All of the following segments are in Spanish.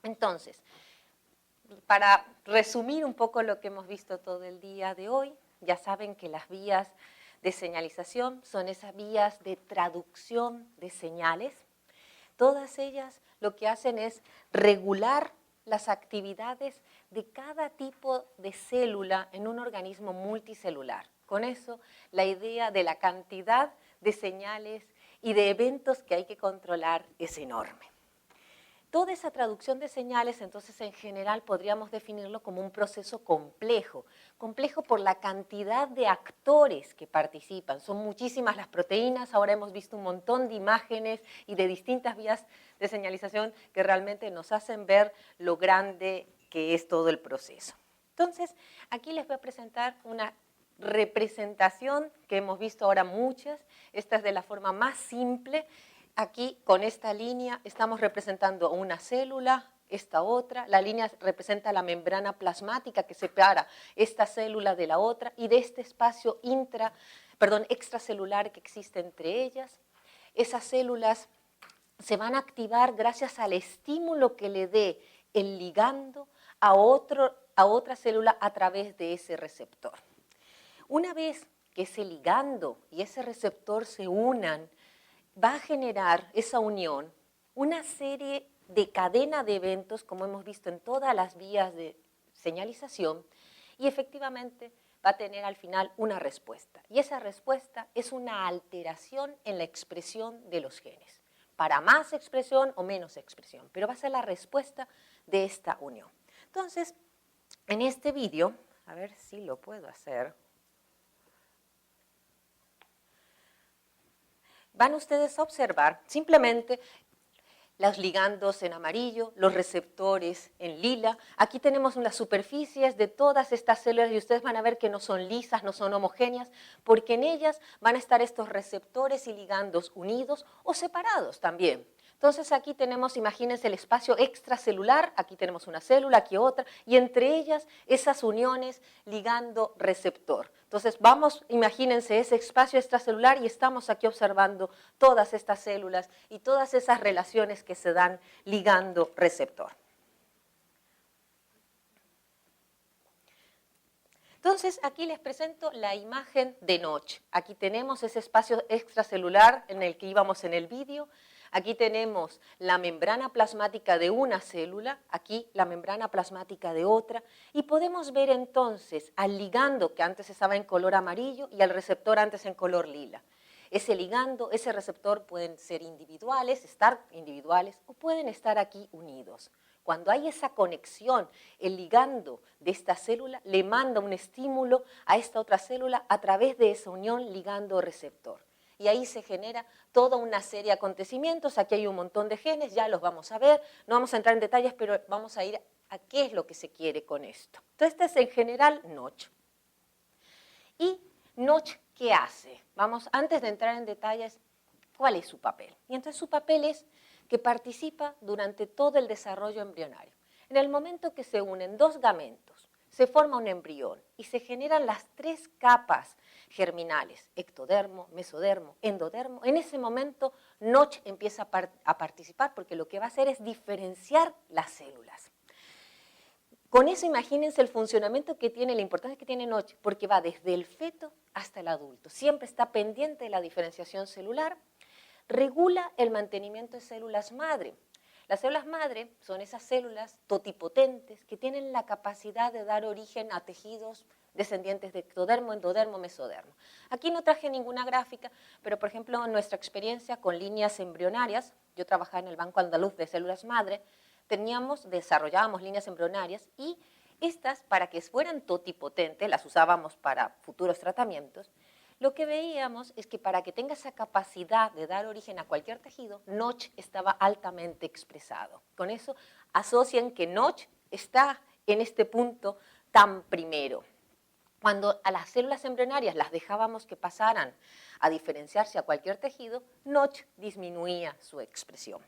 Entonces, para resumir un poco lo que hemos visto todo el día de hoy, ya saben que las vías de señalización son esas vías de traducción de señales. Todas ellas lo que hacen es regular las actividades de cada tipo de célula en un organismo multicelular. Con eso, la idea de la cantidad de señales y de eventos que hay que controlar es enorme. Toda esa traducción de señales, entonces, en general podríamos definirlo como un proceso complejo. Complejo por la cantidad de actores que participan. Son muchísimas las proteínas, ahora hemos visto un montón de imágenes y de distintas vías de señalización que realmente nos hacen ver lo grande que es todo el proceso. Entonces, aquí les voy a presentar una representación que hemos visto ahora muchas. Esta es de la forma más simple. Aquí, con esta línea, estamos representando una célula, esta otra. La línea representa la membrana plasmática que separa esta célula de la otra y de este espacio extracelular que existe entre ellas. Esas células se van a activar gracias al estímulo que le dé el ligando a otra célula a través de ese receptor. Una vez que ese ligando y ese receptor se unan, va a generar esa unión una serie de cadena de eventos, como hemos visto en todas las vías de señalización, y efectivamente va a tener al final una respuesta. Y esa respuesta es una alteración en la expresión de los genes, para más expresión o menos expresión, pero va a ser la respuesta de esta unión. Entonces, en este vídeo, a ver si lo puedo hacer, van ustedes a observar simplemente los ligandos en amarillo, los receptores en lila. Aquí tenemos las superficies de todas estas células y ustedes van a ver que no son lisas, no son homogéneas, porque en ellas van a estar estos receptores y ligandos unidos o separados también. Entonces aquí tenemos, imagínense el espacio extracelular, aquí tenemos una célula, aquí otra, y entre ellas esas uniones ligando-receptor. Entonces vamos, imagínense ese espacio extracelular y estamos aquí observando todas estas células y todas esas relaciones que se dan ligando-receptor. Entonces, aquí les presento la imagen de Notch. Aquí tenemos ese espacio extracelular en el que íbamos en el vídeo. Aquí tenemos la membrana plasmática de una célula, aquí la membrana plasmática de otra, y podemos ver entonces al ligando que antes estaba en color amarillo y al receptor antes en color lila. Ese ligando, ese receptor pueden ser individuales, estar individuales, o pueden estar aquí unidos. Cuando hay esa conexión, el ligando de esta célula le manda un estímulo a esta otra célula a través de esa unión ligando-receptor. Y ahí se genera toda una serie de acontecimientos. Aquí hay un montón de genes, ya los vamos a ver. No vamos a entrar en detalles, pero vamos a ir a qué es lo que se quiere con esto. Entonces, este es en general Notch. ¿Y Notch qué hace? Vamos, antes de entrar en detalles, ¿cuál es su papel? Y entonces su papel es que participa durante todo el desarrollo embrionario. En el momento que se unen dos gametos, se forma un embrión y se generan las tres capas germinales, ectodermo, mesodermo, endodermo. En ese momento, Notch empieza a participar porque lo que va a hacer es diferenciar las células. Con eso imagínense el funcionamiento que tiene, la importancia que tiene Notch, porque va desde el feto hasta el adulto. Siempre está pendiente de la diferenciación celular. Regula el mantenimiento de células madre. Las células madre son esas células totipotentes que tienen la capacidad de dar origen a tejidos descendientes de ectodermo, endodermo, mesodermo. Aquí no traje ninguna gráfica, pero por ejemplo en nuestra experiencia con líneas embrionarias, yo trabajaba en el Banco Andaluz de Células Madre, desarrollábamos líneas embrionarias y estas, para que fueran totipotentes, las usábamos para futuros tratamientos. Lo que veíamos es que para que tenga esa capacidad de dar origen a cualquier tejido, Notch estaba altamente expresado. Con eso asocian que Notch está en este punto tan primero. Cuando a las células embrionarias las dejábamos que pasaran a diferenciarse a cualquier tejido, Notch disminuía su expresión.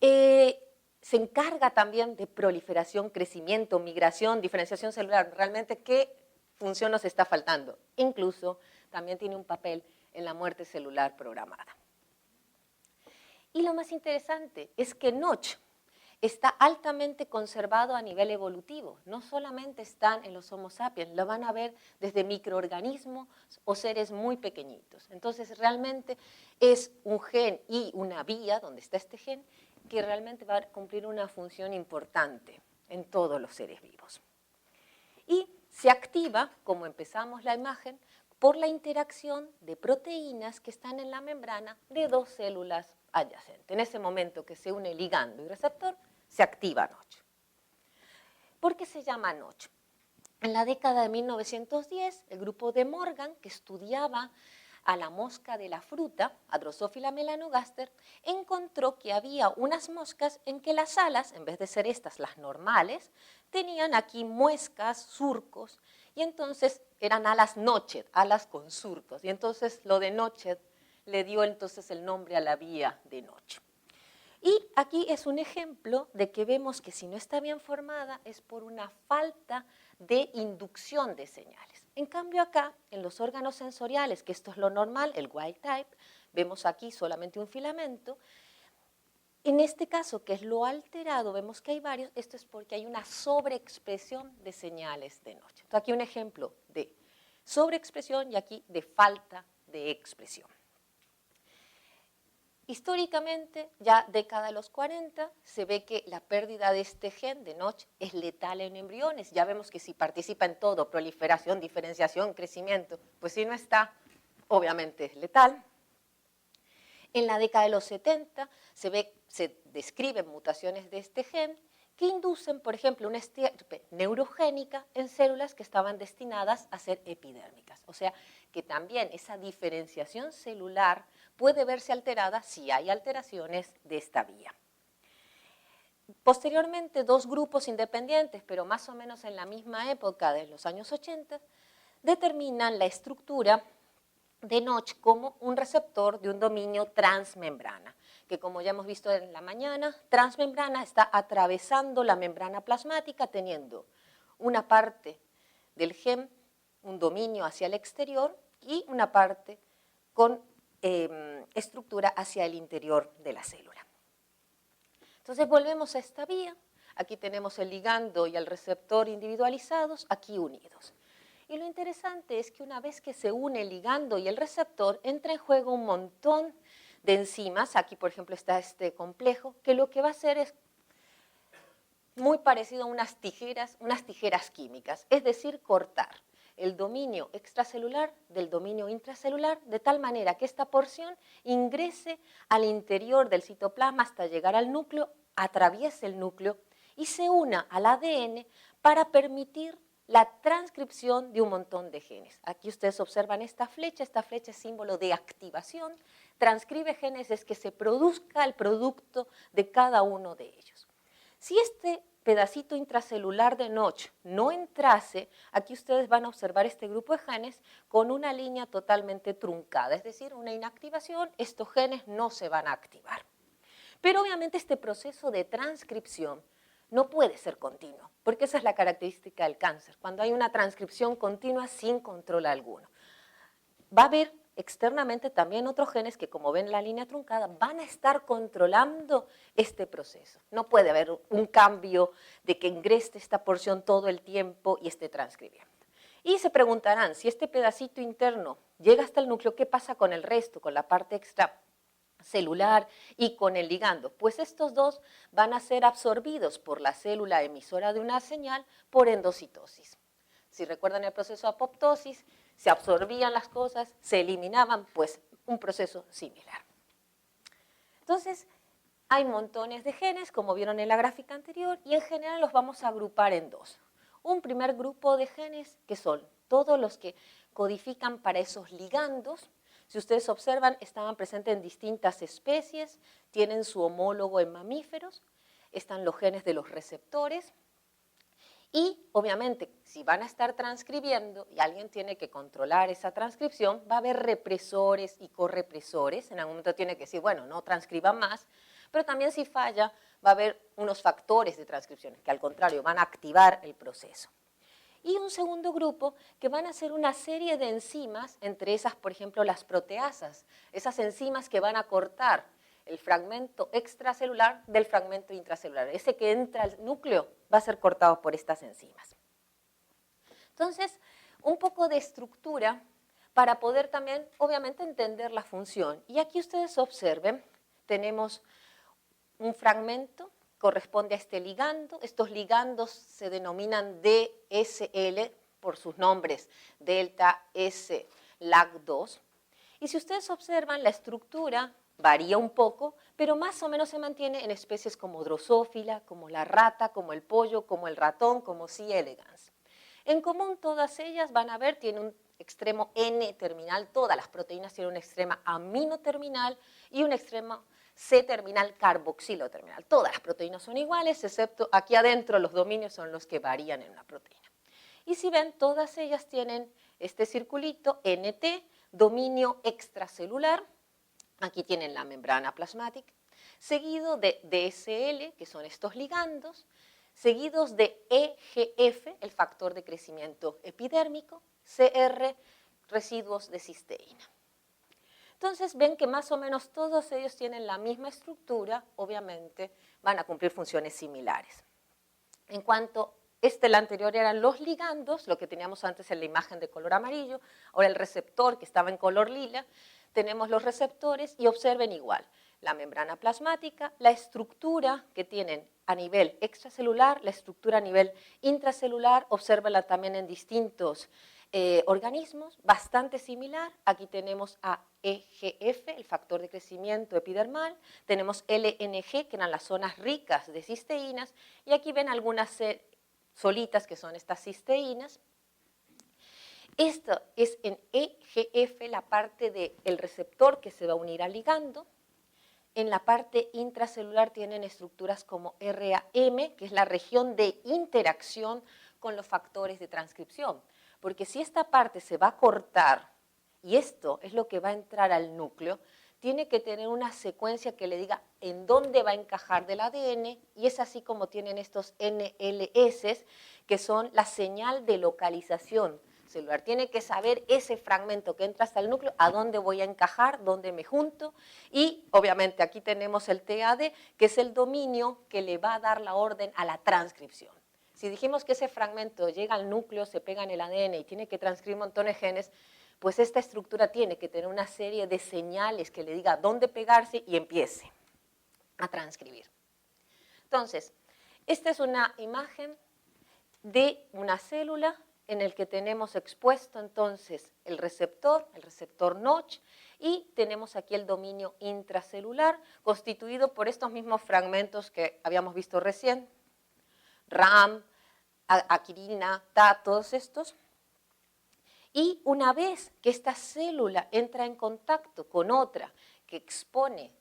Se encarga también de proliferación, crecimiento, migración, diferenciación celular. Realmente, ¿qué función nos está faltando? Incluso también tiene un papel en la muerte celular programada. Y lo más interesante es que Notch está altamente conservado a nivel evolutivo. No solamente están en los Homo sapiens, lo van a ver desde microorganismos o seres muy pequeñitos. Entonces, realmente es un gen y una vía, donde está este gen, que realmente va a cumplir una función importante en todos los seres vivos. Y se activa, como empezamos la imagen, por la interacción de proteínas que están en la membrana de dos células adyacentes. En ese momento que se une ligando y receptor, se activa Notch. ¿Por qué se llama Notch? En la década de 1910, el grupo de Morgan, que estudiaba a la mosca de la fruta, a Drosophila melanogaster, encontró que había unas moscas en que las alas, en vez de ser estas las normales, tenían aquí muescas, surcos, y entonces eran alas notched, alas con surcos, y entonces lo de notched le dio entonces el nombre a la vía de Notch. Y aquí es un ejemplo de que vemos que si no está bien formada es por una falta de inducción de señales. En cambio acá, en los órganos sensoriales, que esto es lo normal, el wild type, vemos aquí solamente un filamento. En este caso, que es lo alterado, vemos que hay varios, esto es porque hay una sobreexpresión de señales de Notch. Entonces aquí un ejemplo de sobreexpresión y aquí de falta de expresión. Históricamente, ya década de los 40, se ve que la pérdida de este gen de Notch es letal en embriones. Ya vemos que si participa en todo, proliferación, diferenciación, crecimiento, pues si no está, obviamente es letal. En la década de los 70 se describen mutaciones de este gen que inducen, por ejemplo, una estirpe neurogénica en células que estaban destinadas a ser epidérmicas. O sea, que también esa diferenciación celular puede verse alterada si hay alteraciones de esta vía. Posteriormente, dos grupos independientes, pero más o menos en la misma época de los años 80, determinan la estructura de Notch como un receptor de un dominio transmembrana, que como ya hemos visto en la mañana, transmembrana está atravesando la membrana plasmática teniendo una parte del gen, un dominio hacia el exterior y una parte con estructura hacia el interior de la célula. Entonces volvemos a esta vía, aquí tenemos el ligando y el receptor individualizados, aquí unidos. Y lo interesante es que una vez que se une el ligando y el receptor, entra en juego un montón de enzimas. Aquí, por ejemplo, está este complejo, que lo que va a hacer es muy parecido a unas tijeras químicas, es decir, cortar el dominio extracelular del dominio intracelular, de tal manera que esta porción ingrese al interior del citoplasma hasta llegar al núcleo, atraviese el núcleo y se una al ADN para permitir la transcripción de un montón de genes. Aquí ustedes observan esta flecha es símbolo de activación, transcribe genes es que se produzca el producto de cada uno de ellos. Si este pedacito intracelular de Notch no entrase, aquí ustedes van a observar este grupo de genes con una línea totalmente truncada, es decir, una inactivación, estos genes no se van a activar. Pero obviamente este proceso de transcripción no puede ser continuo, porque esa es la característica del cáncer, cuando hay una transcripción continua sin control alguno. Va a haber externamente también otros genes que, como ven la línea truncada, van a estar controlando este proceso. No puede haber un cambio de que ingrese esta porción todo el tiempo y esté transcribiendo. Y se preguntarán, si este pedacito interno llega hasta el núcleo, ¿qué pasa con el resto, con la parte extracelular y con el ligando? Pues estos dos van a ser absorbidos por la célula emisora de una señal por endocitosis. Si recuerdan el proceso de apoptosis, se absorbían las cosas, se eliminaban, pues un proceso similar. Entonces, hay montones de genes, como vieron en la gráfica anterior, y en general los vamos a agrupar en dos. Un primer grupo de genes que son todos los que codifican para esos ligandos. Si ustedes observan, estaban presentes en distintas especies, tienen su homólogo en mamíferos, están los genes de los receptores. Y, obviamente, si van a estar transcribiendo y alguien tiene que controlar esa transcripción, va a haber represores y correpresores. En algún momento tiene que decir, bueno, no transcriban más, pero también si falla, va a haber unos factores de transcripción que, al contrario, van a activar el proceso. Y un segundo grupo que van a hacer una serie de enzimas, entre esas, por ejemplo, las proteasas, esas enzimas que van a cortar el fragmento extracelular del fragmento intracelular. Ese que entra al núcleo va a ser cortado por estas enzimas. Entonces, un poco de estructura para poder también, obviamente, entender la función. Y aquí ustedes observen, tenemos un fragmento, corresponde a este ligando. Estos ligandos se denominan DSL por sus nombres, delta S LAG2. Y si ustedes observan, la estructura varía un poco, pero más o menos se mantiene en especies como Drosophila, como la rata, como el pollo, como el ratón, como C. elegans. En común, todas ellas van a ver, tienen un extremo N-terminal, todas las proteínas tienen un extremo amino-terminal y un extremo C-terminal carboxilo-terminal. Todas las proteínas son iguales, excepto aquí adentro los dominios son los que varían en una proteína. Y si ven, todas ellas tienen este circulito NT, dominio extracelular, aquí tienen la membrana plasmática, seguido de DSL, que son estos ligandos, seguidos de EGF, el factor de crecimiento epidérmico, CR, residuos de cisteína. Entonces ven que más o menos todos ellos tienen la misma estructura, obviamente van a cumplir funciones similares. En cuanto el anterior eran los ligandos, lo que teníamos antes en la imagen de color amarillo, ahora el receptor que estaba en color lila, tenemos los receptores y observen igual, la membrana plasmática, la estructura que tienen a nivel extracelular, la estructura a nivel intracelular, obsérvenla también en distintos organismos, bastante similar. Aquí tenemos a EGF, el factor de crecimiento epidermal, tenemos LNG, que eran las zonas ricas de cisteínas, y aquí ven algunas solitas que son estas cisteínas. Esto es en EGF la parte del receptor que se va a unir al ligando. En la parte intracelular tienen estructuras como RAM, que es la región de interacción con los factores de transcripción. Porque si esta parte se va a cortar, y esto es lo que va a entrar al núcleo, tiene que tener una secuencia que le diga en dónde va a encajar del ADN, y es así como tienen estos NLS, que son la señal de localización celular. Tiene que saber ese fragmento que entra hasta el núcleo, a dónde voy a encajar, dónde me junto, y obviamente aquí tenemos el TAD, que es el dominio que le va a dar la orden a la transcripción. Si dijimos que ese fragmento llega al núcleo, se pega en el ADN y tiene que transcribir un montón de genes, pues esta estructura tiene que tener una serie de señales que le diga dónde pegarse y empiece a transcribir. Entonces, esta es una imagen de una célula en el que tenemos expuesto entonces el receptor Notch, y tenemos aquí el dominio intracelular constituido por estos mismos fragmentos que habíamos visto recién, RAM, aquirina, TA, todos estos. Y una vez que esta célula entra en contacto con otra que expone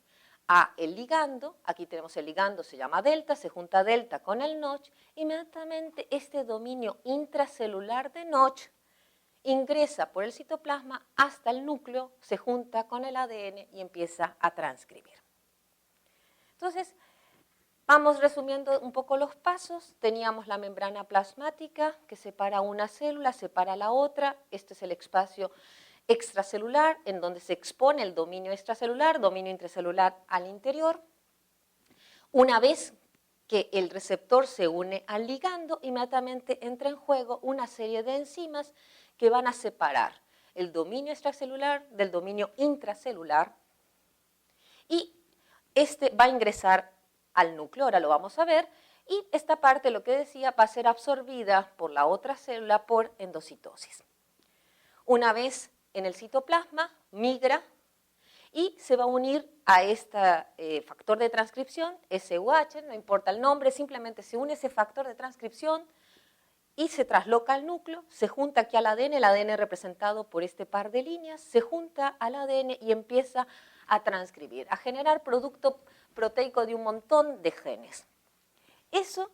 a el ligando, aquí tenemos el ligando, se llama delta, se junta delta con el Notch, inmediatamente este dominio intracelular de Notch ingresa por el citoplasma hasta el núcleo, se junta con el ADN y empieza a transcribir. Entonces, vamos resumiendo un poco los pasos. Teníamos la membrana plasmática que separa una célula, separa la otra. Este es el espacio extracelular en donde se expone el dominio extracelular, dominio intracelular al interior. Una vez que el receptor se une al ligando, inmediatamente entra en juego una serie de enzimas que van a separar el dominio extracelular del dominio intracelular, y este va a ingresar al núcleo, ahora lo vamos a ver, y esta parte, lo que decía, va a ser absorbida por la otra célula por endocitosis. Una vez en el citoplasma, migra y se va a unir a este factor de transcripción, SUH, no importa el nombre, simplemente se une ese factor de transcripción y se trasloca al núcleo, se junta aquí al ADN, el ADN representado por este par de líneas, se junta al ADN y empieza a transcribir, a generar producto proteico de un montón de genes. Eso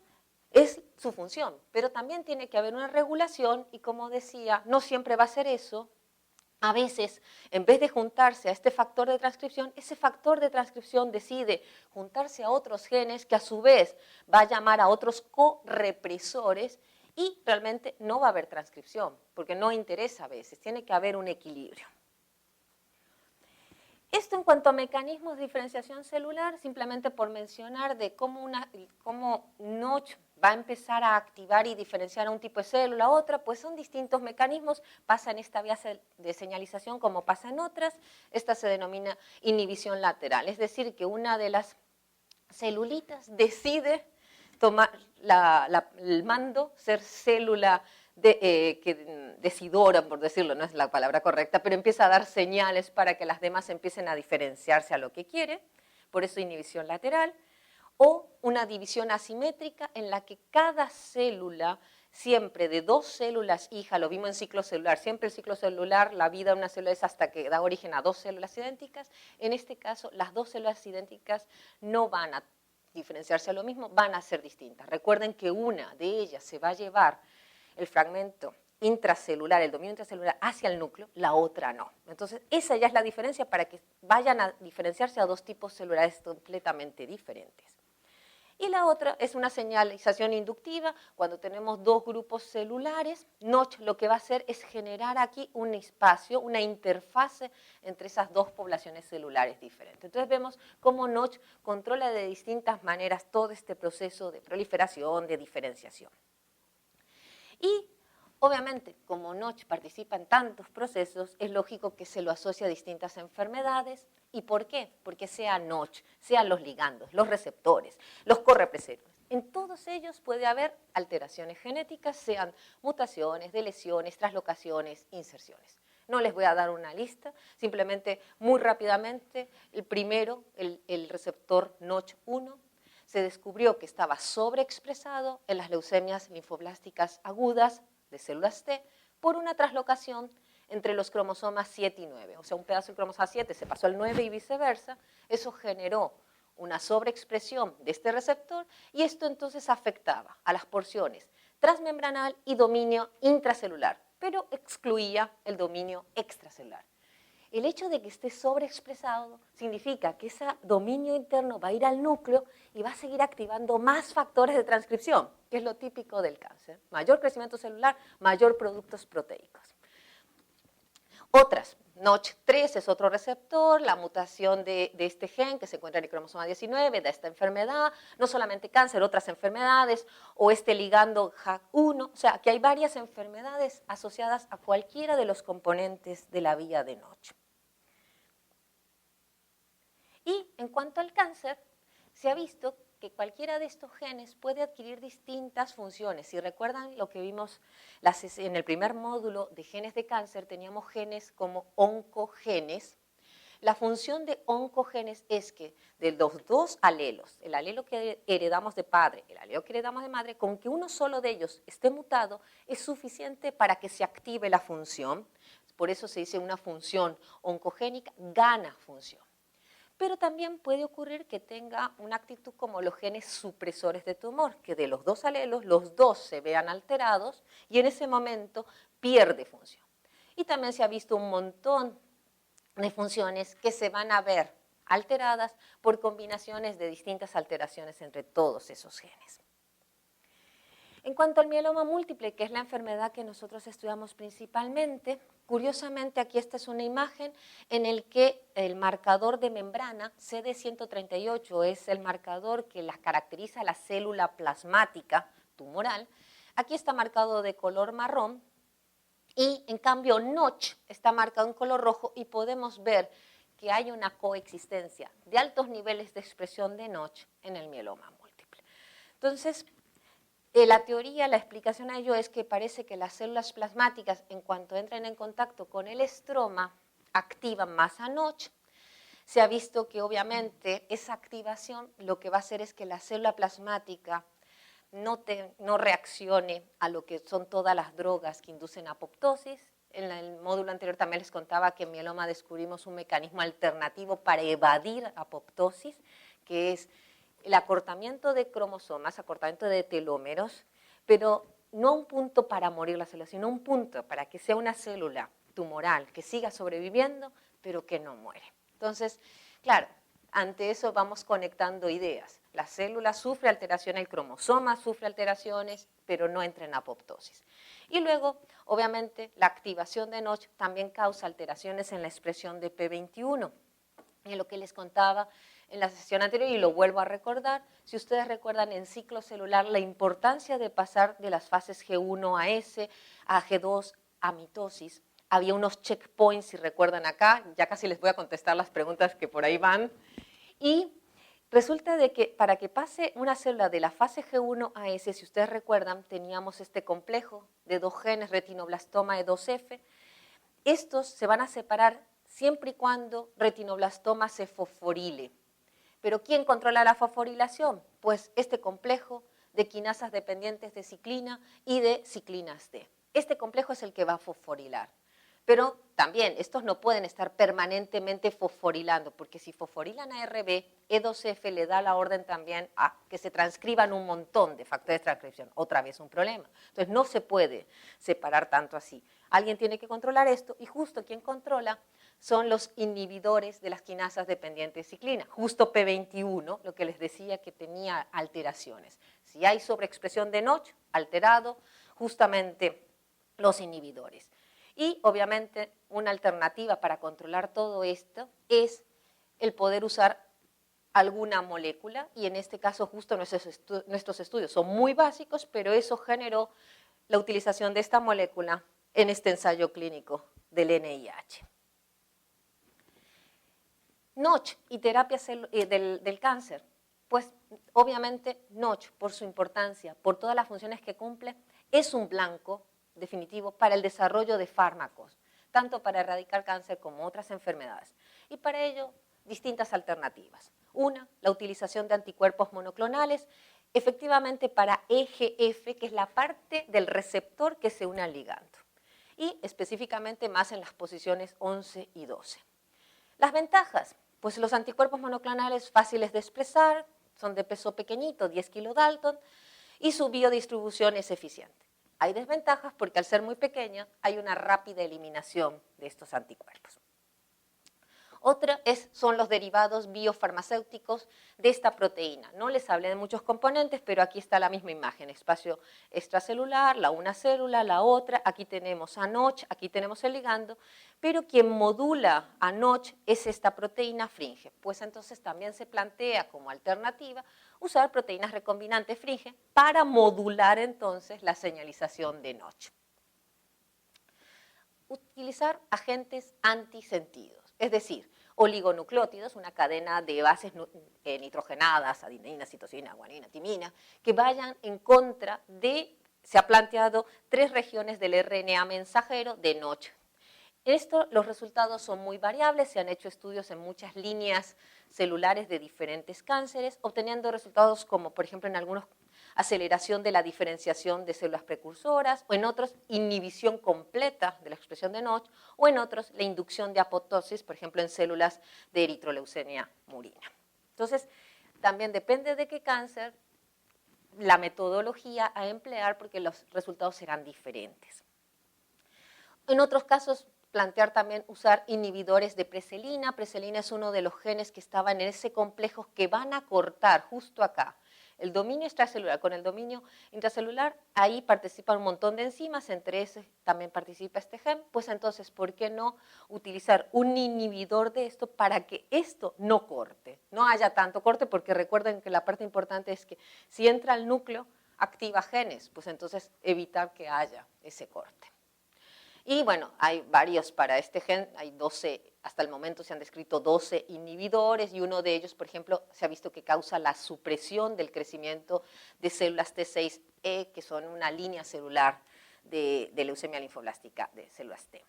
es su función, pero también tiene que haber una regulación y, como decía, no siempre va a ser eso. A veces, en vez de juntarse a este factor de transcripción, ese factor de transcripción decide juntarse a otros genes que a su vez va a llamar a otros correpresores y realmente no va a haber transcripción, porque no interesa a veces, tiene que haber un equilibrio. Esto en cuanto a mecanismos de diferenciación celular, simplemente por mencionar de cómo Notch va a empezar a activar y diferenciar a un tipo de célula a otra, pues son distintos mecanismos, pasa en esta vía de señalización como pasa en otras. Esta se denomina inhibición lateral, es decir, que una de las celulitas decide tomar el mando, ser célula decidora, por decirlo, no es la palabra correcta, pero empieza a dar señales para que las demás empiecen a diferenciarse a lo que quiere, por eso inhibición lateral, o una división asimétrica en la que cada célula, siempre de dos células hija, lo vimos en ciclo celular, siempre el ciclo celular, la vida de una célula es hasta que da origen a dos células idénticas, en este caso las dos células idénticas no van a diferenciarse a lo mismo, van a ser distintas. Recuerden que una de ellas se va a llevar el fragmento intracelular, el dominio intracelular hacia el núcleo, la otra no. Entonces, esa ya es la diferencia para que vayan a diferenciarse a dos tipos celulares completamente diferentes. Y la otra es una señalización inductiva. Cuando tenemos dos grupos celulares, Notch lo que va a hacer es generar aquí un espacio, una interfase entre esas dos poblaciones celulares diferentes. Entonces vemos cómo Notch controla de distintas maneras todo este proceso de proliferación, de diferenciación. Y obviamente, como Notch participa en tantos procesos, es lógico que se lo asocia a distintas enfermedades. ¿Y por qué? Porque sea Notch, sean los ligandos, los receptores, los correpresores. En todos ellos puede haber alteraciones genéticas, sean mutaciones, deleciones, traslocaciones, inserciones. No les voy a dar una lista, simplemente muy rápidamente, el primero, el receptor Notch1, se descubrió que estaba sobreexpresado en las leucemias linfoblásticas agudas de células T por una traslocación entre los cromosomas 7 y 9. O sea, un pedazo del cromosoma 7 se pasó al 9 y viceversa. Eso generó una sobreexpresión de este receptor y esto entonces afectaba a las porciones transmembranal y dominio intracelular, pero excluía el dominio extracelular. El hecho de que esté sobreexpresado significa que ese dominio interno va a ir al núcleo y va a seguir activando más factores de transcripción, que es lo típico del cáncer. Mayor crecimiento celular, mayor productos proteicos. Otras, Notch3 es otro receptor, la mutación de este gen que se encuentra en el cromosoma 19 da esta enfermedad, no solamente cáncer, otras enfermedades, o este ligando JAK1, o sea, que hay varias enfermedades asociadas a cualquiera de los componentes de la vía de Notch. Y en cuanto al cáncer, se ha visto que cualquiera de estos genes puede adquirir distintas funciones. Si recuerdan lo que vimos en el primer módulo de genes de cáncer, teníamos genes como oncogenes. La función de oncogenes es que de los dos alelos, el alelo que heredamos de padre, el alelo que heredamos de madre, con que uno solo de ellos esté mutado, es suficiente para que se active la función. Por eso se dice una función oncogénica gana función. Pero también puede ocurrir que tenga una actitud como los genes supresores de tumor, que de los dos alelos, los dos se vean alterados y en ese momento pierde función. Y también se ha visto un montón de funciones que se van a ver alteradas por combinaciones de distintas alteraciones entre todos esos genes. En cuanto al mieloma múltiple, que es la enfermedad que nosotros estudiamos principalmente, curiosamente aquí esta es una imagen en el que el marcador de membrana CD138 es el marcador que las caracteriza la célula plasmática tumoral. Aquí está marcado de color marrón y en cambio Notch está marcado en color rojo y podemos ver que hay una coexistencia de altos niveles de expresión de Notch en el mieloma múltiple. Entonces, la teoría, la explicación a ello es que parece que las células plasmáticas, en cuanto entran en contacto con el estroma, activan más a Notch. Se ha visto que obviamente esa activación lo que va a hacer es que la célula plasmática no reaccione a lo que son todas las drogas que inducen apoptosis. En el módulo anterior también les contaba que en mieloma descubrimos un mecanismo alternativo para evadir apoptosis, que es el acortamiento de cromosomas, acortamiento de telómeros, pero no un punto para morir la célula, sino un punto para que sea una célula tumoral que siga sobreviviendo, pero que no muere. Entonces, claro, ante eso vamos conectando ideas. La célula sufre alteraciones, el cromosoma sufre alteraciones, pero no entra en apoptosis. Y luego, obviamente, la activación de Notch también causa alteraciones en la expresión de P21. en lo que les contaba en la sesión anterior y lo vuelvo a recordar. Si ustedes recuerdan en ciclo celular la importancia de pasar de las fases G1 a S, a G2, a mitosis. Había unos checkpoints, si recuerdan acá, ya casi les voy a contestar las preguntas que por ahí van. Y resulta de que para que pase una célula de la fase G1 a S, si ustedes recuerdan, teníamos este complejo de dos genes, retinoblastoma E2F. Estos se van a separar siempre y cuando retinoblastoma se fosforile. ¿Pero quién controla la fosforilación? Pues este complejo de quinasas dependientes de ciclina y de ciclinas D. Este complejo es el que va a fosforilar. Pero también estos no pueden estar permanentemente fosforilando, porque si fosforilan a RB, E2F le da la orden también a que se transcriban un montón de factores de transcripción. Otra vez un problema. Entonces no se puede separar tanto así. Alguien tiene que controlar esto y justo quien controla son los inhibidores de las quinasas dependientes de ciclina. Justo P21, lo que les decía que tenía alteraciones. Si hay sobreexpresión de Notch, alterado, justamente los inhibidores. Y obviamente una alternativa para controlar todo esto es el poder usar alguna molécula, y en este caso justo nuestros estudios son muy básicos, pero eso generó la utilización de esta molécula en este ensayo clínico del NIH. Notch y terapia del cáncer. Pues obviamente Notch, por su importancia, por todas las funciones que cumple, es un blanco definitivo para el desarrollo de fármacos, tanto para erradicar cáncer como otras enfermedades. Y para ello, distintas alternativas. Una, la utilización de anticuerpos monoclonales, efectivamente para EGF, que es la parte del receptor que se une al ligando. Y específicamente más en las posiciones 11 y 12. Las ventajas, pues los anticuerpos monoclonales fáciles de expresar, son de peso pequeñito, 10 kilodalton, y su biodistribución es eficiente. Hay desventajas porque al ser muy pequeña hay una rápida eliminación de estos anticuerpos. Otra son los derivados biofarmacéuticos de esta proteína. No les hablé de muchos componentes, pero aquí está la misma imagen, espacio extracelular, la una célula, la otra, aquí tenemos a Notch, aquí tenemos el ligando, pero quien modula a Notch es esta proteína Fringe. Pues entonces también se plantea como alternativa usar proteínas recombinantes Fringe para modular entonces la señalización de Notch. Utilizar agentes antisentidos. Es decir, oligonucleótidos, una cadena de bases nitrogenadas, adenina, citosina, guanina, timina, que vayan en contra de, se ha planteado, 3 regiones del RNA mensajero de Notch. Esto, los resultados son muy variables, se han hecho estudios en muchas líneas celulares de diferentes cánceres, obteniendo resultados como, por ejemplo, en algunos aceleración de la diferenciación de células precursoras, o en otros inhibición completa de la expresión de Notch, o en otros la inducción de apoptosis, por ejemplo, en células de eritroleucemia murina. Entonces, también depende de qué cáncer, la metodología a emplear porque los resultados serán diferentes. En otros casos, plantear también usar inhibidores de preselina. Preselina es uno de los genes que estaban en ese complejo que van a cortar justo acá el dominio extracelular con el dominio intracelular. Ahí participan un montón de enzimas, entre ese también participa este gen. Pues entonces, ¿por qué no utilizar un inhibidor de esto para que esto no corte? No haya tanto corte, porque recuerden que la parte importante es que si entra al núcleo, activa genes, pues entonces evitar que haya ese corte. Y bueno, hay varios para este gen, hay 12, hasta el momento se han descrito 12 inhibidores, y uno de ellos, por ejemplo, se ha visto que causa la supresión del crecimiento de células T6E, que son una línea celular de leucemia linfoblástica de células T.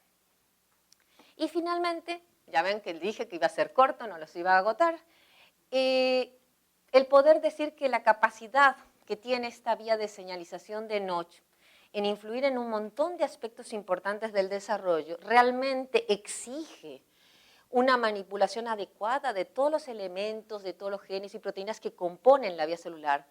Y finalmente, ya ven que dije que iba a ser corto, no los iba a agotar, el poder decir que la capacidad que tiene esta vía de señalización de Notch en influir en un montón de aspectos importantes del desarrollo, realmente exige una manipulación adecuada de todos los elementos, de todos los genes y proteínas que componen la vía celular,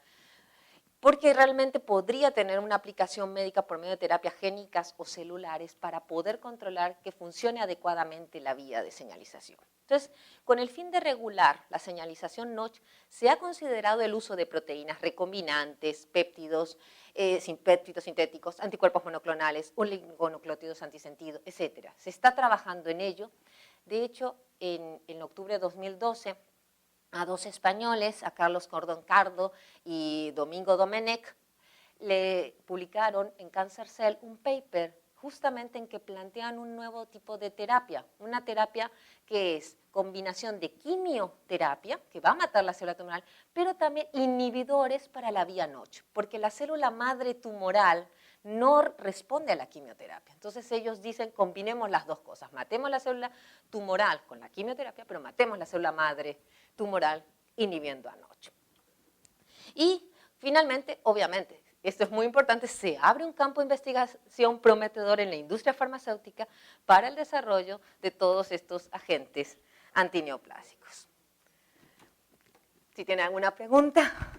porque realmente podría tener una aplicación médica por medio de terapias génicas o celulares para poder controlar que funcione adecuadamente la vía de señalización. Entonces, con el fin de regular la señalización Notch, se ha considerado el uso de proteínas recombinantes, péptidos, péptidos sintéticos, anticuerpos monoclonales, oligonucleótidos antisentido, etc. Se está trabajando en ello. De hecho, en octubre de 2012, a dos españoles, a Carlos Cordón Cardo y Domingo Domenech, le publicaron en Cancer Cell un paper justamente en que plantean un nuevo tipo de terapia, una terapia que es combinación de quimioterapia, que va a matar la célula tumoral, pero también inhibidores para la vía Notch, porque la célula madre tumoral no responde a la quimioterapia. Entonces ellos dicen, combinemos las dos cosas, matemos la célula tumoral con la quimioterapia, pero matemos la célula madre tumoral inhibiendo a Notch. Y finalmente, obviamente, esto es muy importante, se abre un campo de investigación prometedor en la industria farmacéutica para el desarrollo de todos estos agentes antineoplásicos. Si tienen alguna pregunta.